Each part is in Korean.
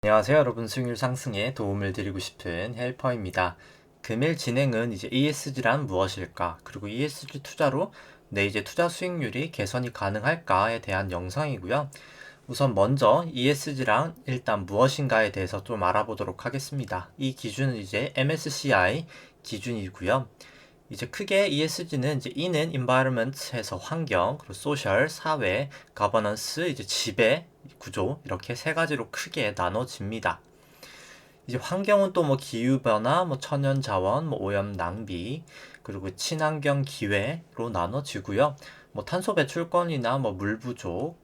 안녕하세요, 여러분. 수익률 상승에 도움을 드리고 싶은 헬퍼입니다. 금일 진행은 이제 ESG란 무엇일까? 그리고 ESG 투자로 내 이제 투자 수익률이 개선이 가능할까에 대한 영상이고요. 우선 먼저 ESG란 일단 무엇인가에 대해서 좀 알아보도록 하겠습니다. 이 기준은 이제 MSCI 기준이고요. 이제 크게 ESG는 이제 E는 environment 해서 환경, 그리고 social 사회, governance 이제 지배 구조 이렇게 세 가지로 크게 나눠집니다. 이제 환경은 또 뭐 기후 변화, 뭐 천연 자원, 뭐 오염 낭비, 그리고 친환경 기회로 나눠지고요. 뭐 탄소 배출권이나 뭐 물 부족,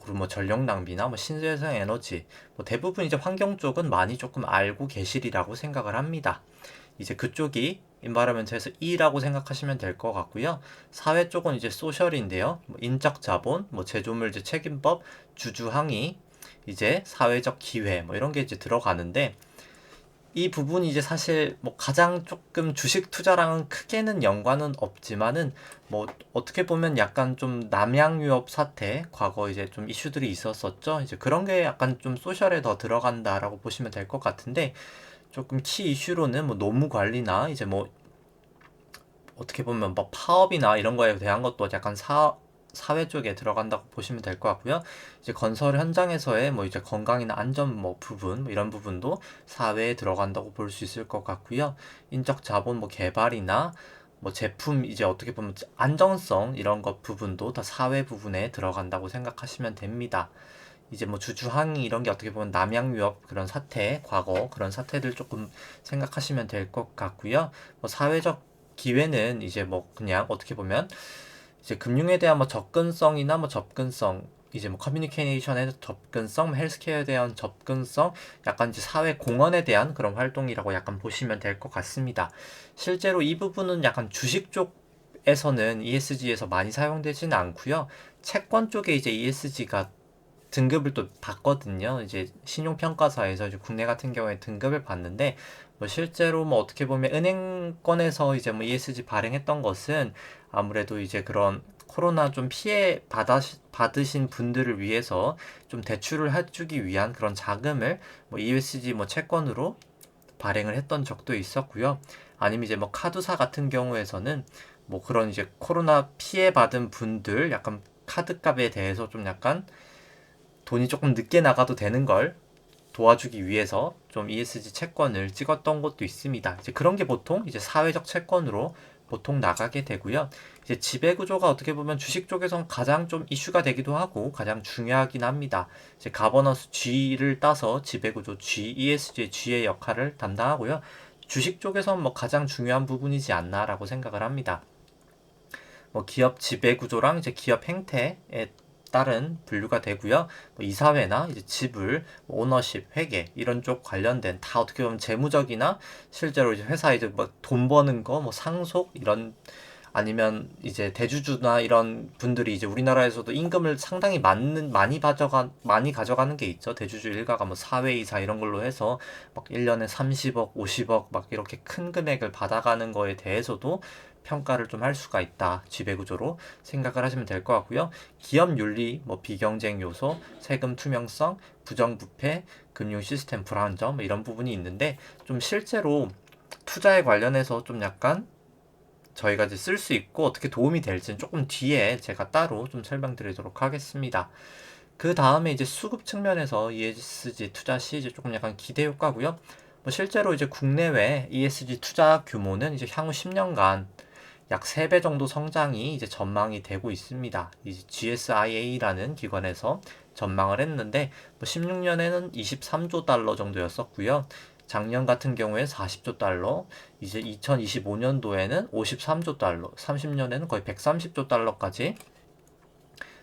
그리고 뭐 전력 낭비나 뭐 신재생 에너지, 뭐 대부분 이제 환경 쪽은 많이 조금 알고 계시리라고 생각을 합니다. 이제 그쪽이 environment에서 E라고 생각하시면 될 것 같고요. 사회 쪽은 이제 social인데요. 뭐 인적 자본, 뭐 제조물 이제 책임법, 주주 항의, 이제 사회적 기회 뭐 이런 게 이제 들어가는데 이 부분이 이제 사실 뭐 가장 조금 주식 투자랑은 크게는 연관은 없지만은 뭐 어떻게 보면 약간 좀 남양유업 사태 과거 이제 좀 이슈들이 있었었죠. 이제 그런 게 약간 좀 소셜에 더 들어간다라고 보시면 될 것 같은데 조금 키 이슈로는 뭐 노무 관리나 이제 뭐 어떻게 보면 뭐 파업이나 이런 거에 대한 것도 약간 사회 쪽에 들어간다고 보시면 될 것 같고요. 이제 건설 현장에서의 뭐 이제 건강이나 안전 뭐 부분 뭐 이런 부분도 사회에 들어간다고 볼 수 있을 것 같고요. 인적 자본 뭐 개발이나 뭐 제품 이제 어떻게 보면 안정성 이런 것 부분도 다 사회 부분에 들어간다고 생각하시면 됩니다. 이제 뭐 주주항의 이런 게 어떻게 보면 남양유업 그런 사태, 과거 그런 사태들 조금 생각하시면 될 것 같고요. 뭐 사회적 기회는 이제 뭐 그냥 어떻게 보면 이제 금융에 대한 뭐 접근성이나 뭐 접근성 이제 뭐 커뮤니케이션에 접근성, 헬스케어에 대한 접근성, 약간 이제 사회 공헌에 대한 그런 활동이라고 약간 보시면 될 것 같습니다. 실제로 이 부분은 약간 주식 쪽에서는 ESG에서 많이 사용되지는 않고요. 채권 쪽에 이제 ESG가 등급을 또 받거든요. 이제 신용평가사에서 이제 국내 같은 경우에 등급을 받는데 뭐 실제로 뭐 어떻게 보면 은행권에서 이제 뭐 ESG 발행했던 것은 아무래도 이제 그런 코로나 좀 피해 받으신 분들을 위해서 좀 대출을 해주기 위한 그런 자금을 뭐 ESG 뭐 채권으로 발행을 했던 적도 있었고요. 아니면 이제 뭐 카드사 같은 경우에서는 뭐 그런 이제 코로나 피해 받은 분들 약간 카드값에 대해서 좀 약간 돈이 조금 늦게 나가도 되는 걸 도와주기 위해서 좀 ESG 채권을 찍었던 것도 있습니다. 이제 그런 게 보통 이제 사회적 채권으로 보통 나가게 되고요. 이제 지배구조가 어떻게 보면 주식 쪽에선 가장 좀 이슈가 되기도 하고 가장 중요하긴 합니다. 이제 가버넌스 G를 따서 지배구조 G, ESG G의 역할을 담당하고요. 주식 쪽에선 뭐 가장 중요한 부분이지 않나라고 생각을 합니다. 뭐 기업 지배 구조랑 이제 기업 행태에 따른 분류가 되고요. 뭐 이사회나 이제 지불, 뭐 오너십, 회계 이런 쪽 관련된 다 어떻게 보면 재무적이나 실제로 이제 회사 이제 뭐 돈 버는 거, 뭐 상속 이런 아니면 이제 대주주나 이런 분들이 이제 우리나라에서도 임금을 상당히 많이 가져가는 게 있죠. 대주주 일가가 뭐 사회이사 이런 걸로 해서 막 1년에 30억, 50억 막 이렇게 큰 금액을 받아가는 거에 대해서도 평가를 좀 할 수가 있다. 지배구조로 생각을 하시면 될 것 같고요. 기업 윤리, 뭐 비경쟁 요소, 세금 투명성, 부정부패, 금융 시스템 불안정 뭐 이런 부분이 있는데 좀 실제로 투자에 관련해서 좀 약간 저희가 이제 쓸 수 있고 어떻게 도움이 될지는 조금 뒤에 제가 따로 좀 설명드리도록 하겠습니다. 그 다음에 이제 수급 측면에서 ESG 투자 시 이제 조금 약간 기대 효과고요. 뭐 실제로 이제 국내외 ESG 투자 규모는 이제 향후 10년간 약 3배 정도 성장이 이제 전망이 되고 있습니다. 이제 GSIA라는 기관에서 전망을 했는데 뭐 16년에는 23조 달러 정도였었고요. 작년 같은 경우에 40조 달러, 이제 2025년도에는 53조 달러, 30년에는 거의 130조 달러까지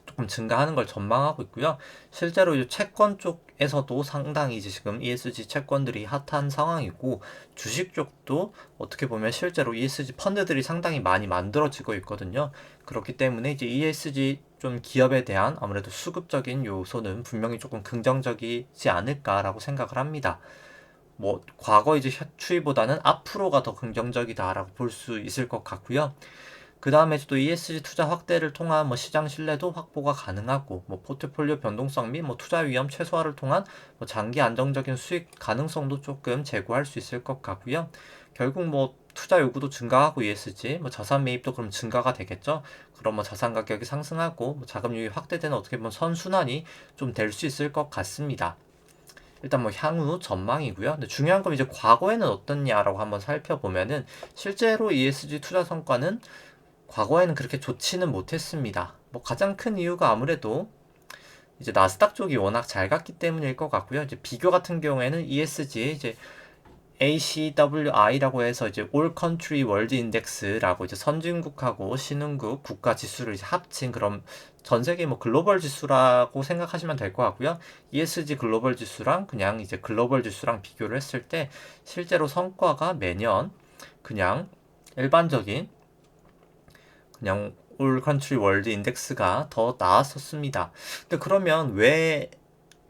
조금 증가하는 걸 전망하고 있고요. 실제로 이제 채권 쪽에서도 상당히 이제 지금 ESG 채권들이 핫한 상황이고 주식 쪽도 어떻게 보면 실제로 ESG 펀드들이 상당히 많이 만들어지고 있거든요. 그렇기 때문에 이제 ESG 좀 기업에 대한 아무래도 수급적인 요소는 분명히 조금 긍정적이지 않을까라고 생각을 합니다. 뭐 과거 이제 추이보다는 앞으로가 더 긍정적이다라고 볼 수 있을 것 같고요. 그 다음에 또 ESG 투자 확대를 통한 뭐 시장 신뢰도 확보가 가능하고 뭐 포트폴리오 변동성 및 뭐 투자 위험 최소화를 통한 뭐 장기 안정적인 수익 가능성도 조금 제고할 수 있을 것 같고요. 결국 뭐 투자 요구도 증가하고 ESG 뭐 자산 매입도 그럼 증가가 되겠죠. 그럼 뭐 자산 가격이 상승하고 뭐 자금 유입이 확대되는 어떻게 보면 선순환이 좀 될 수 있을 것 같습니다. 일단 뭐 향후 전망이고요. 근데 중요한 건 이제 과거에는 어떻냐라고 한번 살펴보면은 실제로 ESG 투자 성과는 과거에는 그렇게 좋지는 못했습니다. 뭐 가장 큰 이유가 아무래도 이제 나스닥 쪽이 워낙 잘 갔기 때문일 것 같고요. 이제 비교 같은 경우에는 ESG 이제 ACWI라고 해서 이제 All Country World Index라고 이제 선진국하고 신흥국 국가 지수를 이제 합친 그런 전 세계 뭐 글로벌 지수라고 생각하시면 될 것 같고요. ESG 글로벌 지수랑 그냥 이제 글로벌 지수랑 비교를 했을 때 실제로 성과가 매년 그냥 일반적인 그냥 올 컨트리 월드 인덱스가 더 나았었습니다. 근데 그러면 왜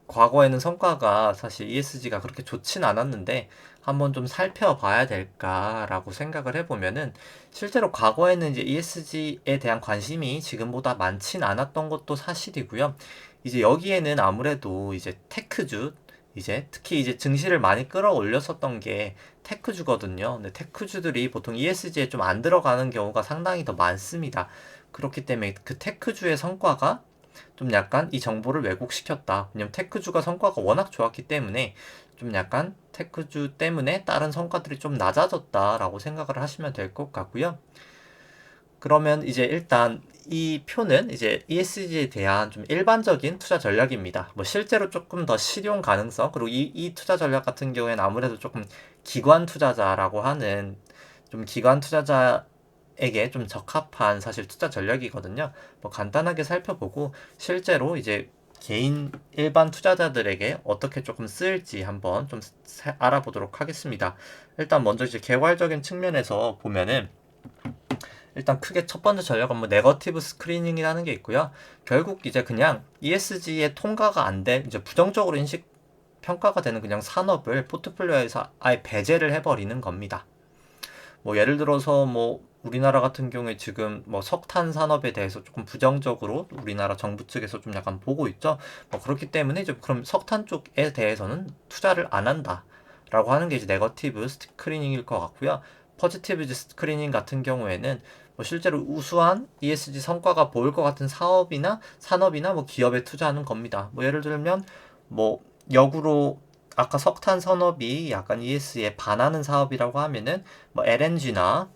과거에는 성과가 사실 ESG가 그렇게 좋진 않았는데 한번 좀 살펴봐야 될까라고 생각을 해보면은 실제로 과거에는 이제 ESG에 대한 관심이 지금보다 많진 않았던 것도 사실이고요. 이제 여기에는 아무래도 이제 테크주 이제 특히 이제 증시를 많이 끌어올렸었던 게 테크주거든요. 근데 테크주들이 보통 ESG에 좀 안 들어가는 경우가 상당히 더 많습니다. 그렇기 때문에 그 테크주의 성과가 좀 약간 이 정보를 왜곡시켰다. 왜냐면 테크주가 성과가 워낙 좋았기 때문에 좀 약간 테크주 때문에 다른 성과들이 좀 낮아졌다라고 생각을 하시면 될 것 같고요. 그러면 이제 일단 이 표는 이제 ESG에 대한 좀 일반적인 투자 전략입니다. 뭐 실제로 조금 더 실용 가능성, 그리고 이 투자 전략 같은 경우에는 아무래도 조금 기관 투자자라고 하는 좀 기관 투자자에게 좀 적합한 사실 투자 전략이거든요. 뭐 간단하게 살펴보고 실제로 이제 개인 일반 투자자들에게 어떻게 조금 쓰일지 한번 좀 알아보도록 하겠습니다. 일단 먼저 이제 개괄적인 측면에서 보면은 일단 크게 첫 번째 전략은 뭐 네거티브 스크리닝이라는 게 있고요. 결국 이제 그냥 ESG에 통과가 안 된 이제 부정적으로 인식 평가가 되는 그냥 산업을 포트폴리오에서 아예 배제를 해버리는 겁니다. 뭐 예를 들어서 뭐 우리나라 같은 경우에 지금 뭐 석탄 산업에 대해서 조금 부정적으로 우리나라 정부 측에서 좀 약간 보고 있죠. 뭐 그렇기 때문에 이제 그럼 석탄 쪽에 대해서는 투자를 안 한다. 라고 하는 게 이제 네거티브 스크리닝일 것 같고요. 포지티브 스크리닝 같은 경우에는 뭐 실제로 우수한 ESG 성과가 보일 것 같은 사업이나 산업이나 뭐 기업에 투자하는 겁니다. 뭐 예를 들면 뭐 역으로 아까 석탄 산업이 약간 ESG에 반하는 사업이라고 하면은 뭐 LNG나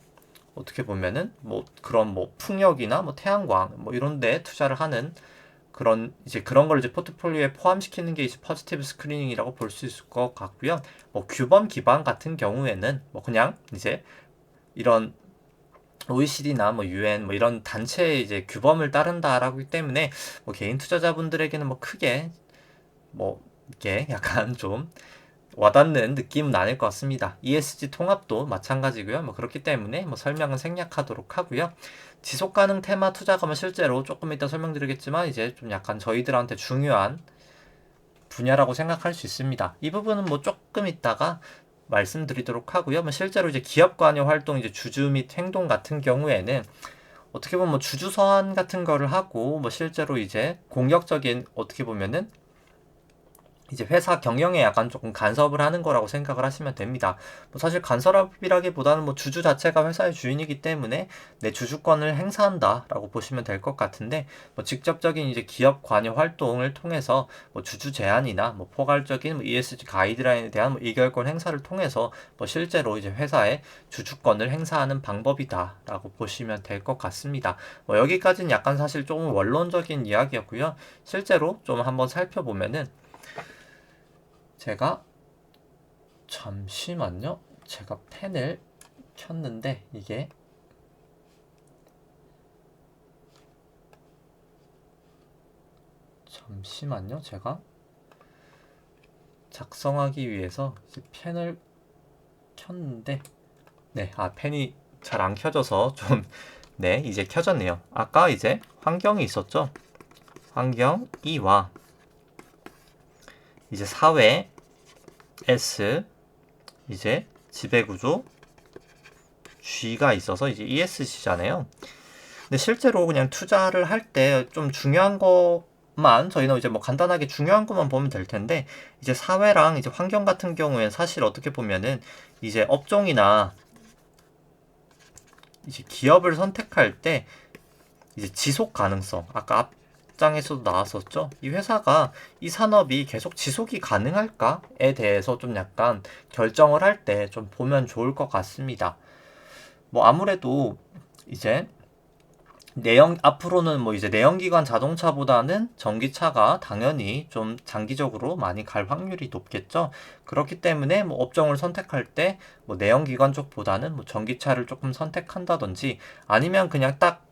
어떻게 보면은 뭐 그런 뭐 풍력이나 뭐 태양광 뭐 이런 데 투자를 하는 그런 이제 그런 걸 이제 포트폴리오에 포함시키는 게 이제 포지티브 스크리닝이라고 볼 수 있을 것 같고요. 뭐 규범 기반 같은 경우에는 뭐 그냥 이제 이런 OECD나 뭐 UN 뭐 이런 단체의 이제 규범을 따른다라고 하기 때문에 뭐 개인 투자자분들에게는 뭐 크게 뭐 이게 약간 좀 와닿는 느낌은 아닐 것 같습니다. ESG 통합도 마찬가지고요. 뭐 그렇기 때문에 뭐 설명은 생략하도록 하고요. 지속 가능 테마 투자가 뭐 실제로 조금 이따 설명드리겠지만 이제 좀 약간 저희들한테 중요한 분야라고 생각할 수 있습니다. 이 부분은 뭐 조금 있다가 말씀드리도록 하고요. 뭐 실제로 이제 기업 관여 활동 이제 주주 및 행동 같은 경우에는 어떻게 보면 뭐 주주 서한 같은 거를 하고 뭐 실제로 이제 공격적인 어떻게 보면은 이제 회사 경영에 약간 조금 간섭을 하는 거라고 생각을 하시면 됩니다. 뭐 사실 간섭이라기보다는 뭐 주주 자체가 회사의 주인이기 때문에 내 주주권을 행사한다라고 보시면 될 것 같은데 뭐 직접적인 이제 기업 관여 활동을 통해서 뭐 주주 제한이나 뭐 포괄적인 뭐 ESG 가이드라인에 대한 뭐 의결권 행사를 통해서 뭐 실제로 이제 회사의 주주권을 행사하는 방법이다라고 보시면 될 것 같습니다. 뭐 여기까지는 약간 사실 조금 원론적인 이야기였고요. 실제로 좀 한번 살펴보면은 제가 잠시만요. 제가 펜을 켰는데 이게 잠시만요. 제가 작성하기 위해서 이제 펜을 켰는데 네, 펜이 잘 안 켜져서 좀 네, 이제 켜졌네요. 아까 이제 환경이 있었죠. 환경 E와 이제 사회 S 이제 지배구조 G가 있어서 이제 ESG잖아요. 근데 실제로 그냥 투자를 할 때 좀 중요한 것만 저희는 이제 뭐 간단하게 중요한 것만 보면 될 텐데 이제 사회랑 이제 환경 같은 경우에 사실 어떻게 보면은 이제 업종이나 이제 기업을 선택할 때 이제 지속 가능성 아까 앞장에서도 나왔었죠. 이 회사가 이 산업이 계속 지속이 가능할까에 대해서 좀 약간 결정을 할 때 좀 보면 좋을 것 같습니다. 뭐 아무래도 이제 앞으로는 뭐 이제 내연기관 자동차보다는 전기차가 당연히 좀 장기적으로 많이 갈 확률이 높겠죠. 그렇기 때문에 뭐 업종을 선택할 때 뭐 내연기관 쪽보다는 뭐 전기차를 조금 선택한다든지 아니면 그냥 딱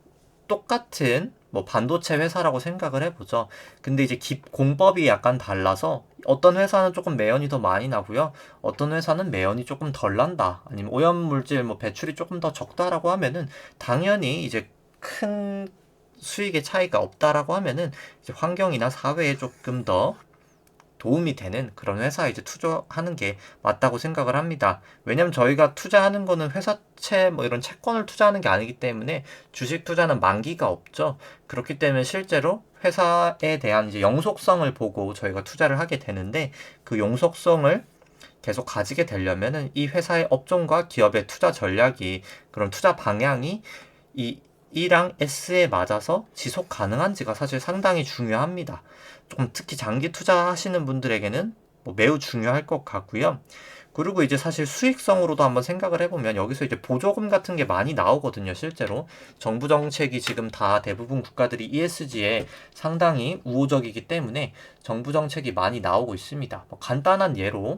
똑같은 뭐 반도체 회사라고 생각을 해보죠. 근데 이제 공법이 약간 달라서 어떤 회사는 조금 매연이 더 많이 나고요. 어떤 회사는 매연이 조금 덜 난다. 아니면 오염물질 뭐 배출이 조금 더 적다라고 하면은 당연히 이제 큰 수익의 차이가 없다라고 하면은 이제 환경이나 사회에 조금 더 도움이 되는 그런 회사에 이제 투자하는 게 맞다고 생각을 합니다. 왜냐면 저희가 투자하는 거는 회사채 뭐 이런 채권을 투자하는 게 아니기 때문에 주식 투자는 만기가 없죠. 그렇기 때문에 실제로 회사에 대한 이제 영속성을 보고 저희가 투자를 하게 되는데 그 영속성을 계속 가지게 되려면은 이 회사의 업종과 기업의 투자 전략이 그런 투자 방향이 이 E랑 S에 맞아서 지속 가능한지가 사실 상당히 중요합니다. 조금 특히 장기 투자하시는 분들에게는 뭐 매우 중요할 것 같고요. 그리고 이제 사실 수익성으로도 한번 생각을 해보면 여기서 이제 보조금 같은 게 많이 나오거든요, 실제로. 정부 정책이 지금 다 대부분 국가들이 ESG에 상당히 우호적이기 때문에 정부 정책이 많이 나오고 있습니다. 뭐 간단한 예로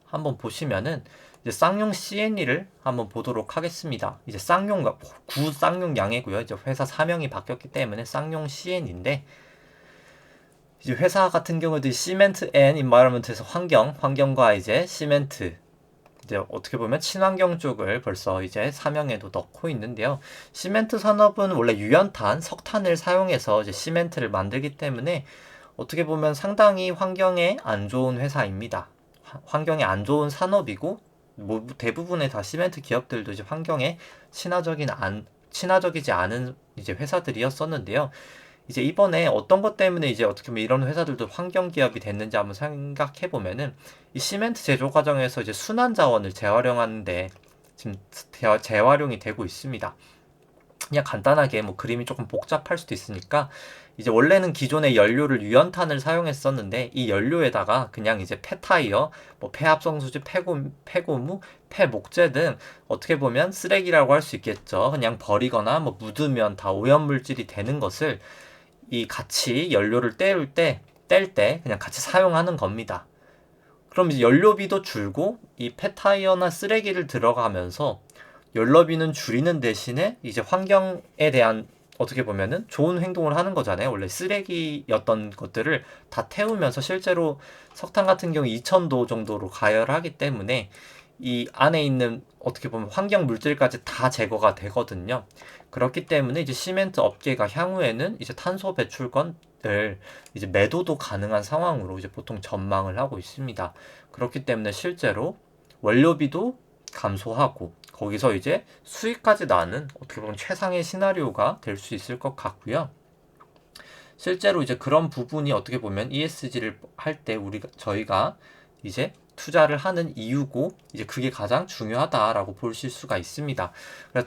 한번 보시면은 이제 쌍용 CNE를 한번 보도록 하겠습니다. 이제 쌍용과 구 쌍용 양해고요. 이제 회사 사명이 바뀌었기 때문에 쌍용 CN인데 이제 회사 같은 경우도 시멘트 앤 인바이러먼트에서 환경과 이제 시멘트 이제 어떻게 보면 친환경 쪽을 벌써 이제 사명에도 넣고 있는데요. 시멘트 산업은 원래 유연탄, 석탄을 사용해서 이제 시멘트를 만들기 때문에 어떻게 보면 상당히 환경에 안 좋은 회사입니다. 환경에 안 좋은 산업이고 뭐 대부분의 다 시멘트 기업들도 이제 환경에 친화적이지 않은 이제 회사들이었었는데요. 이제 이번에 어떤 것 때문에 이제 어떻게 보면 이런 회사들도 환경 기업이 됐는지 한번 생각해 보면은 이 시멘트 제조 과정에서 이제 순환 자원을 재활용하는데 지금 재활용이 되고 있습니다. 그냥 간단하게 뭐 그림이 조금 복잡할 수도 있으니까 이제 원래는 기존의 연료를 유연탄을 사용했었는데 이 연료에다가 그냥 이제 폐타이어, 뭐 폐합성수지, 폐고무, 폐목재 등 어떻게 보면 쓰레기라고 할 수 있겠죠. 그냥 버리거나 뭐 묻으면 다 오염물질이 되는 것을 이 같이 연료를 뗄 때 그냥 같이 사용하는 겁니다. 그럼 이제 연료비도 줄고 이 폐타이어나 쓰레기를 들어가면서 연료비는 줄이는 대신에 이제 환경에 대한 어떻게 보면은 좋은 행동을 하는 거잖아요. 원래 쓰레기였던 것들을 다 태우면서 실제로 석탄 같은 경우 2000도 정도로 가열하기 때문에 이 안에 있는 어떻게 보면 환경 물질까지 다 제거가 되거든요. 그렇기 때문에 이제 시멘트 업계가 향후에는 이제 탄소 배출권을 이제 매도도 가능한 상황으로 이제 보통 전망을 하고 있습니다. 그렇기 때문에 실제로 원료비도 감소하고 거기서 이제 수익까지 나는 어떻게 보면 최상의 시나리오가 될 수 있을 것 같고요. 실제로 이제 그런 부분이 어떻게 보면 ESG를 할 때 저희가 이제 투자를 하는 이유고 이제 그게 가장 중요하다라고 보실 수가 있습니다.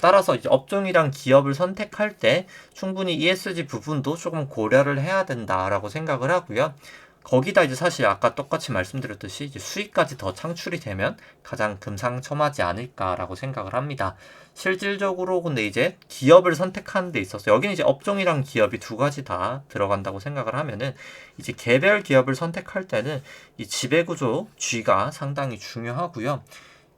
따라서 이제 업종이랑 기업을 선택할 때 충분히 ESG 부분도 조금 고려를 해야 된다라고 생각을 하고요. 거기다 이제 사실 아까 똑같이 말씀드렸듯이 이제 수익까지 더 창출이 되면 가장 금상첨화지 않을까라고 생각을 합니다. 실질적으로 근데 이제 기업을 선택하는 데 있어서 여기는 이제 업종이랑 기업이 두 가지 다 들어간다고 생각을 하면은 이제 개별 기업을 선택할 때는 이 지배구조 G가 상당히 중요하고요.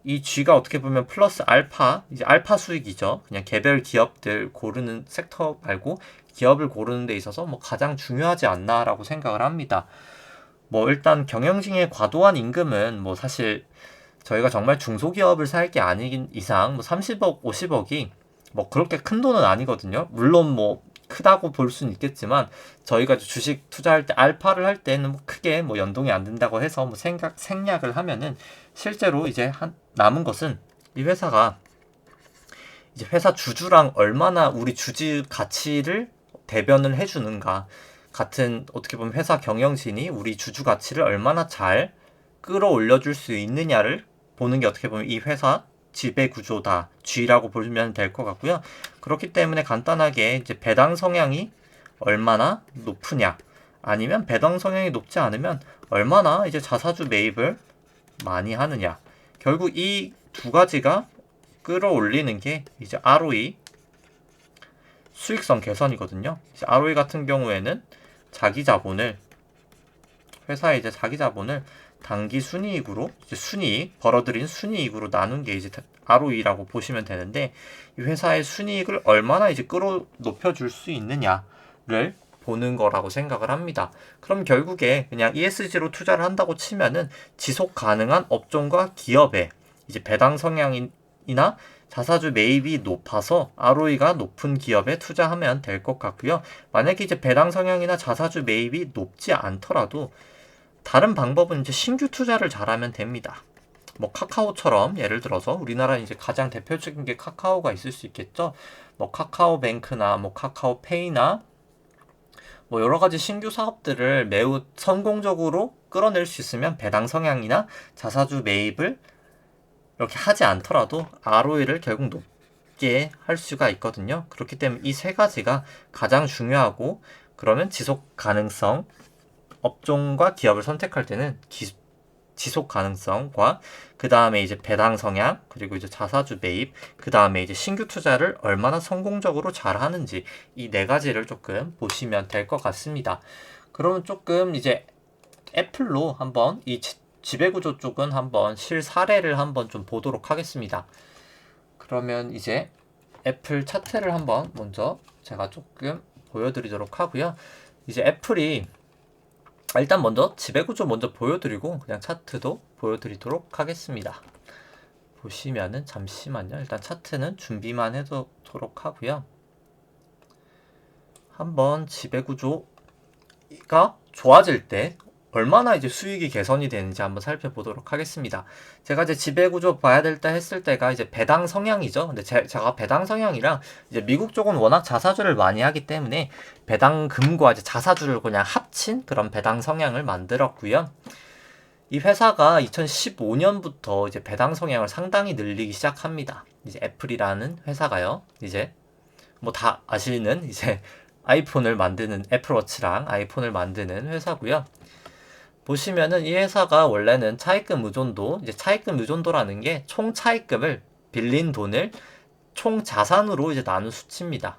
이 G가 어떻게 보면 플러스 알파, 이제 알파 수익이죠. 그냥 개별 기업들 고르는 섹터 말고 기업을 고르는 데 있어서 뭐 가장 중요하지 않나라고 생각을 합니다. 뭐 일단 경영진의 과도한 임금은 뭐 사실 저희가 정말 중소기업을 살 게 아닌 이상 뭐 30억, 50억이 뭐 그렇게 큰 돈은 아니거든요. 물론 뭐 크다고 볼 수는 있겠지만 저희가 주식 투자할 때 알파를 할 때는 뭐 크게 뭐 연동이 안 된다고 해서 뭐 생략을 하면은 실제로 이제 남은 것은 이 회사가 이제 회사 주주랑 얼마나 우리 주주 가치를 대변을 해주는가, 같은 어떻게 보면 회사 경영진이 우리 주주 가치를 얼마나 잘 끌어올려줄 수 있느냐를 보는 게 어떻게 보면 이 회사 지배 구조다, G라고 보면 될 것 같고요. 그렇기 때문에 간단하게 이제 배당 성향이 얼마나 높으냐, 아니면 배당 성향이 높지 않으면 얼마나 이제 자사주 매입을 많이 하느냐, 결국 이 두 가지가 끌어올리는 게 이제 ROE, 수익성 개선이거든요. 이제 ROE 같은 경우에는 자기 자본을, 회사의 이제 자기 자본을 단기 순이익으로, 이제 순이익, 벌어들인 순이익으로 나눈 게 이제 ROE라고 보시면 되는데, 이 회사의 순이익을 얼마나 이제 높여줄 수 있느냐를 보는 거라고 생각을 합니다. 그럼 결국에 그냥 ESG로 투자를 한다고 치면은 지속 가능한 업종과 기업에 이제 배당 성향이나 자사주 매입이 높아서 ROE가 높은 기업에 투자하면 될 것 같고요. 만약에 이제 배당 성향이나 자사주 매입이 높지 않더라도 다른 방법은 이제 신규 투자를 잘하면 됩니다. 뭐 카카오처럼, 예를 들어서 우리나라 이제 가장 대표적인 게 카카오가 있을 수 있겠죠. 뭐 카카오뱅크나 뭐 카카오페이나 뭐 여러 가지 신규 사업들을 매우 성공적으로 끌어낼 수 있으면 배당 성향이나 자사주 매입을 이렇게 하지 않더라도 ROE를 결국 높게 할 수가 있거든요. 그렇기 때문에 이 세 가지가 가장 중요하고, 그러면 지속 가능성, 업종과 기업을 선택할 때는 지속 가능성과 그 다음에 이제 배당 성향, 그리고 이제 자사주 매입, 그 다음에 이제 신규 투자를 얼마나 성공적으로 잘 하는지, 이 네 가지를 조금 보시면 될 것 같습니다. 그러면 조금 이제 애플로 한번 이 지배구조 쪽은 한번 실사례를 한번 좀 보도록 하겠습니다. 그러면 이제 애플 차트를 한번 먼저 제가 조금 보여드리도록 하고요. 이제 애플이 일단 먼저 지배구조 먼저 보여드리고 그냥 차트도 보여드리도록 하겠습니다. 보시면은, 잠시만요. 일단 차트는 준비만 해두도록 하고요. 한번 지배구조가 좋아질 때 얼마나 이제 수익이 개선이 되는지 한번 살펴보도록 하겠습니다. 제가 이제 지배구조 봐야 될 때 했을 때가 이제 배당 성향이죠. 근데 제가 배당 성향이랑 이제 미국 쪽은 워낙 자사주를 많이 하기 때문에 배당금과 이제 자사주를 그냥 합친 그런 배당 성향을 만들었고요. 이 회사가 2015년부터 이제 배당 성향을 상당히 늘리기 시작합니다. 이제 애플이라는 회사가요. 이제 뭐 다 아시는 이제 아이폰을 만드는, 애플워치랑 아이폰을 만드는 회사고요. 보시면은 이 회사가 원래는 차입금 의존도, 이제 차입금 의존도라는 게 총 차입금을, 빌린 돈을 총 자산으로 이제 나눈 수치입니다.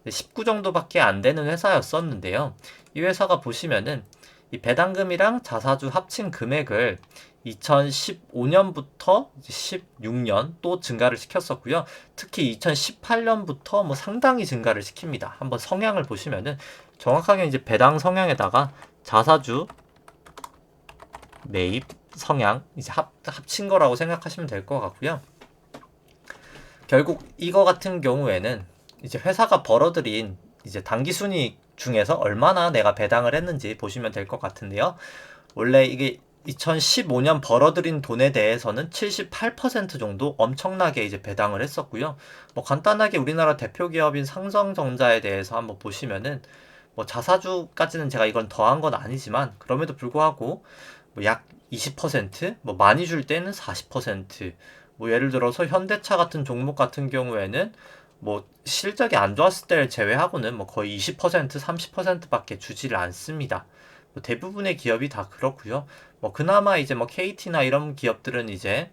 19 정도밖에 안 되는 회사였었는데요. 이 회사가 보시면은 이 배당금이랑 자사주 합친 금액을 2015년부터 16년 또 증가를 시켰었고요. 특히 2018년부터 뭐 상당히 증가를 시킵니다. 한번 성향을 보시면은 정확하게 이제 배당 성향에다가 자사주 매입 성향 이제 합친 거라고 생각하시면 될 것 같고요. 결국 이거 같은 경우에는 이제 회사가 벌어들인 이제 당기 순이익 중에서 얼마나 내가 배당을 했는지 보시면 될 것 같은데요. 원래 이게 2015년 벌어들인 돈에 대해서는 78% 정도 엄청나게 이제 배당을 했었고요. 뭐 간단하게 우리나라 대표 기업인 삼성전자에 대해서 한번 보시면은 뭐 자사주까지는 제가 이건 더한 건 아니지만 그럼에도 불구하고 뭐 약 20%, 뭐 많이 줄 때는 40%, 뭐 예를 들어서 현대차 같은 종목 같은 경우에는 뭐 실적이 안 좋았을 때를 제외하고는 뭐 거의 20%, 30%밖에 주지를 않습니다. 뭐 대부분의 기업이 다 그렇고요. 뭐 그나마 이제 뭐 KT나 이런 기업들은 이제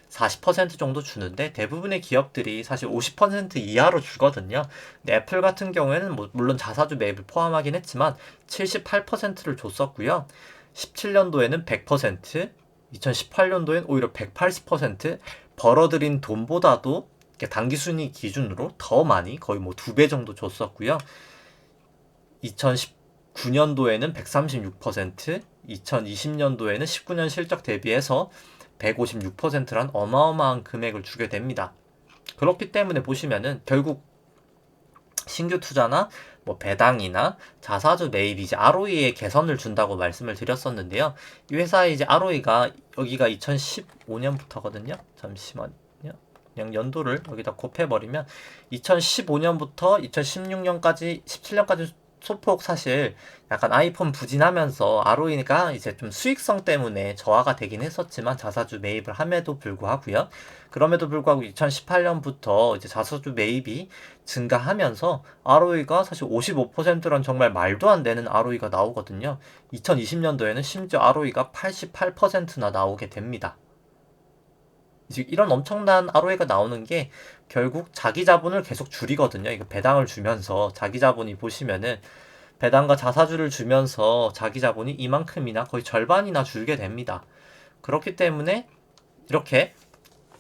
40% 정도 주는데 대부분의 기업들이 사실 50% 이하로 주거든요. 근데 애플 같은 경우에는 뭐 물론 자사주 매입을 포함하긴 했지만 78%를 줬었고요. 17년도에는 100%, 2018년도엔 오히려 180%, 벌어들인 돈보다도 당기순이익 기준으로 더 많이, 거의 뭐 2배 정도 줬었고요. 2019년도에는 136%, 2020년도에는 19년 실적 대비해서 156%란 어마어마한 금액을 주게 됩니다. 그렇기 때문에 보시면은 결국 신규 투자나 뭐 배당이나 자사주 매입이 이제 ROE에 개선을 준다고 말씀을 드렸었는데요. 이 회사의 이제 ROE가 여기가 2015년부터거든요. 잠시만요. 그냥 연도를 여기다 곱해버리면 2015년부터 2016년까지 17년까지 소폭 사실 약간 아이폰 부진하면서 ROE가 이제 좀 수익성 때문에 저하가 되긴 했었지만 자사주 매입을 함에도 불구하고요. 그럼에도 불구하고 2018년부터 이제 자사주 매입이 증가하면서 ROE가 사실 55%란 정말 말도 안 되는 ROE가 나오거든요. 2020년도에는 심지어 ROE가 88%나 나오게 됩니다. 이런 엄청난 ROE가 나오는 게 결국 자기 자본을 계속 줄이거든요. 이거 배당을 주면서 자기 자본이 보시면은 배당과 자사주를 주면서 자기 자본이 이만큼이나 거의 절반이나 줄게 됩니다. 그렇기 때문에 이렇게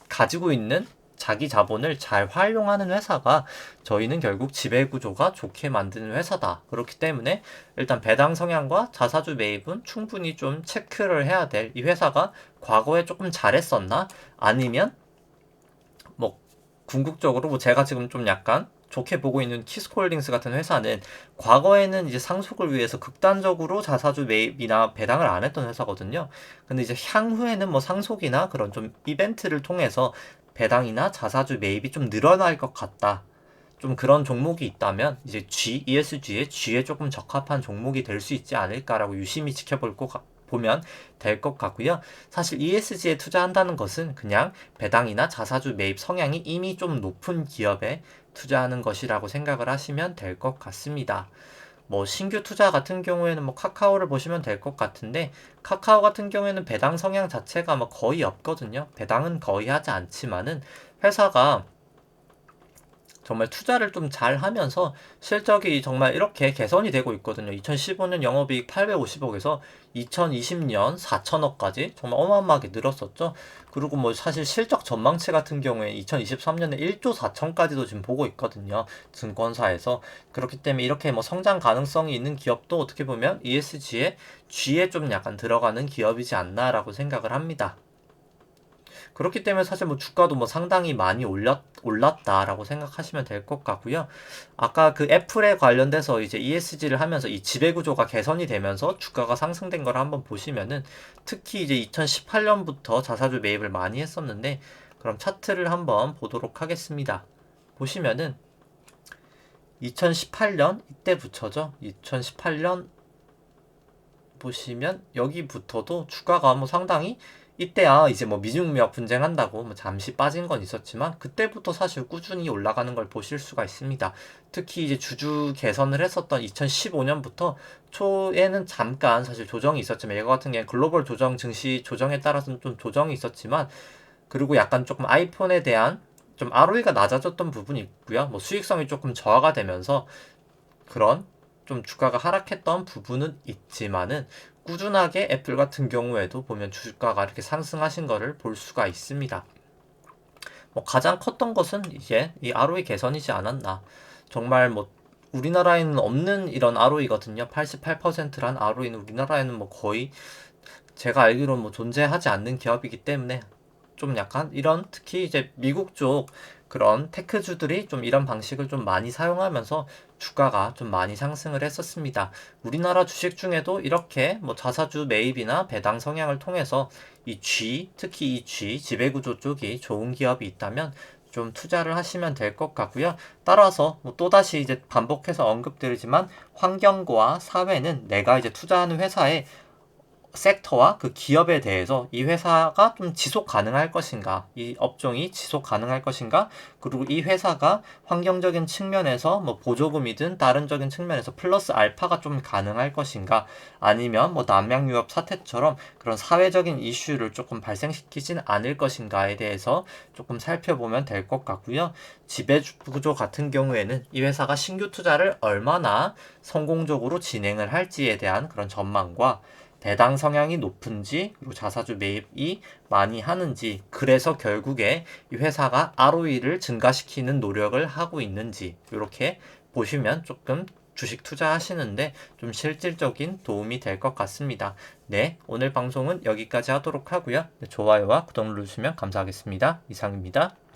가지고 있는 자기 자본을 잘 활용하는 회사가 저희는 결국 지배구조가 좋게 만드는 회사다. 그렇기 때문에 일단 배당 성향과 자사주 매입은 충분히 좀 체크를 해야 될, 이 회사가 과거에 조금 잘했었나? 아니면 뭐 궁극적으로 뭐 제가 지금 좀 약간 좋게 보고 있는 키스콜딩스 같은 회사는 과거에는 이제 상속을 위해서 극단적으로 자사주 매입이나 배당을 안 했던 회사거든요. 근데 이제 향후에는 뭐 상속이나 그런 좀 이벤트를 통해서 배당이나 자사주 매입이 좀 늘어날 것 같다. 좀 그런 종목이 있다면 이제 ESG의 G에 조금 적합한 종목이 될 수 있지 않을까라고 유심히 보면 될 것 같고요. 사실 ESG에 투자한다는 것은 그냥 배당이나 자사주 매입 성향이 이미 좀 높은 기업에 투자하는 것이라고 생각을 하시면 될 것 같습니다. 뭐 신규 투자 같은 경우에는 뭐 카카오를 보시면 될 것 같은데, 카카오 같은 경우에는 배당 성향 자체가 뭐 거의 없거든요. 배당은 거의 하지 않지만은 회사가 정말 투자를 좀 잘 하면서 실적이 정말 이렇게 개선이 되고 있거든요. 2015년 영업이익 850억에서 2020년 4천억까지 정말 어마어마하게 늘었었죠. 그리고 뭐 사실 실적 전망치 같은 경우에 2023년에 1조 4천까지도 지금 보고 있거든요. 증권사에서. 그렇기 때문에 이렇게 뭐 성장 가능성이 있는 기업도 어떻게 보면 ESG에 G에 좀 약간 들어가는 기업이지 않나라고 생각을 합니다. 그렇기 때문에 사실 뭐 주가도 뭐 상당히 많이 올랐다라고 생각하시면 될 것 같고요. 아까 그 애플에 관련돼서 이제 ESG를 하면서 이 지배구조가 개선이 되면서 주가가 상승된 걸 한번 보시면은, 특히 이제 2018년부터 자사주 매입을 많이 했었는데, 그럼 차트를 한번 보도록 하겠습니다. 보시면은 2018년 이때부터죠. 2018년 보시면 여기부터도 주가가 뭐 상당히, 이때야 이제 뭐 미중무역 분쟁한다고 뭐 잠시 빠진 건 있었지만 그때부터 사실 꾸준히 올라가는 걸 보실 수가 있습니다. 특히 이제 주주 개선을 했었던 2015년부터 초에는 잠깐 사실 조정이 있었지만, 이거 같은 경우에 글로벌 조정, 증시 조정에 따라서는 좀 조정이 있었지만, 그리고 약간 조금 아이폰에 대한 좀 ROE가 낮아졌던 부분이 있고요. 뭐 수익성이 조금 저하가 되면서 그런 좀 주가가 하락했던 부분은 있지만은, 꾸준하게 애플 같은 경우에도 보면 주가가 이렇게 상승하신 거를 볼 수가 있습니다. 뭐 가장 컸던 것은 이제 이 ROE 개선이지 않았나. 정말 뭐 우리나라에는 없는 이런 ROE거든요. 88%란 ROE는 우리나라에는 뭐 거의 제가 알기로는 뭐 존재하지 않는 기업이기 때문에, 좀 약간 이런 특히 이제 미국 쪽 그런 테크주들이 좀 이런 방식을 좀 많이 사용하면서 주가가 좀 많이 상승을 했었습니다. 우리나라 주식 중에도 이렇게 뭐 자사주 매입이나 배당 성향을 통해서 이 G, 특히 이 G 지배구조 쪽이 좋은 기업이 있다면 좀 투자를 하시면 될 것 같고요. 따라서 뭐 또다시 이제 반복해서 언급드리지만, 환경과 사회는 내가 이제 투자하는 회사의 섹터와 그 기업에 대해서 이 회사가 좀 지속 가능할 것인가, 이 업종이 지속 가능할 것인가, 그리고 이 회사가 환경적인 측면에서 뭐 보조금이든 다른적인 측면에서 플러스 알파가 좀 가능할 것인가, 아니면 뭐 남양유업 사태처럼 그런 사회적인 이슈를 조금 발생시키진 않을 것인가에 대해서 조금 살펴보면 될 것 같고요. 지배구조 같은 경우에는 이 회사가 신규 투자를 얼마나 성공적으로 진행을 할지에 대한 그런 전망과, 배당 성향이 높은지, 그리고 자사주 매입이 많이 하는지, 그래서 결국에 이 회사가 ROE를 증가시키는 노력을 하고 있는지, 이렇게 보시면 조금 주식 투자하시는데 좀 실질적인 도움이 될 것 같습니다. 네, 오늘 방송은 여기까지 하도록 하고요. 좋아요와 구독 눌러주시면 감사하겠습니다. 이상입니다.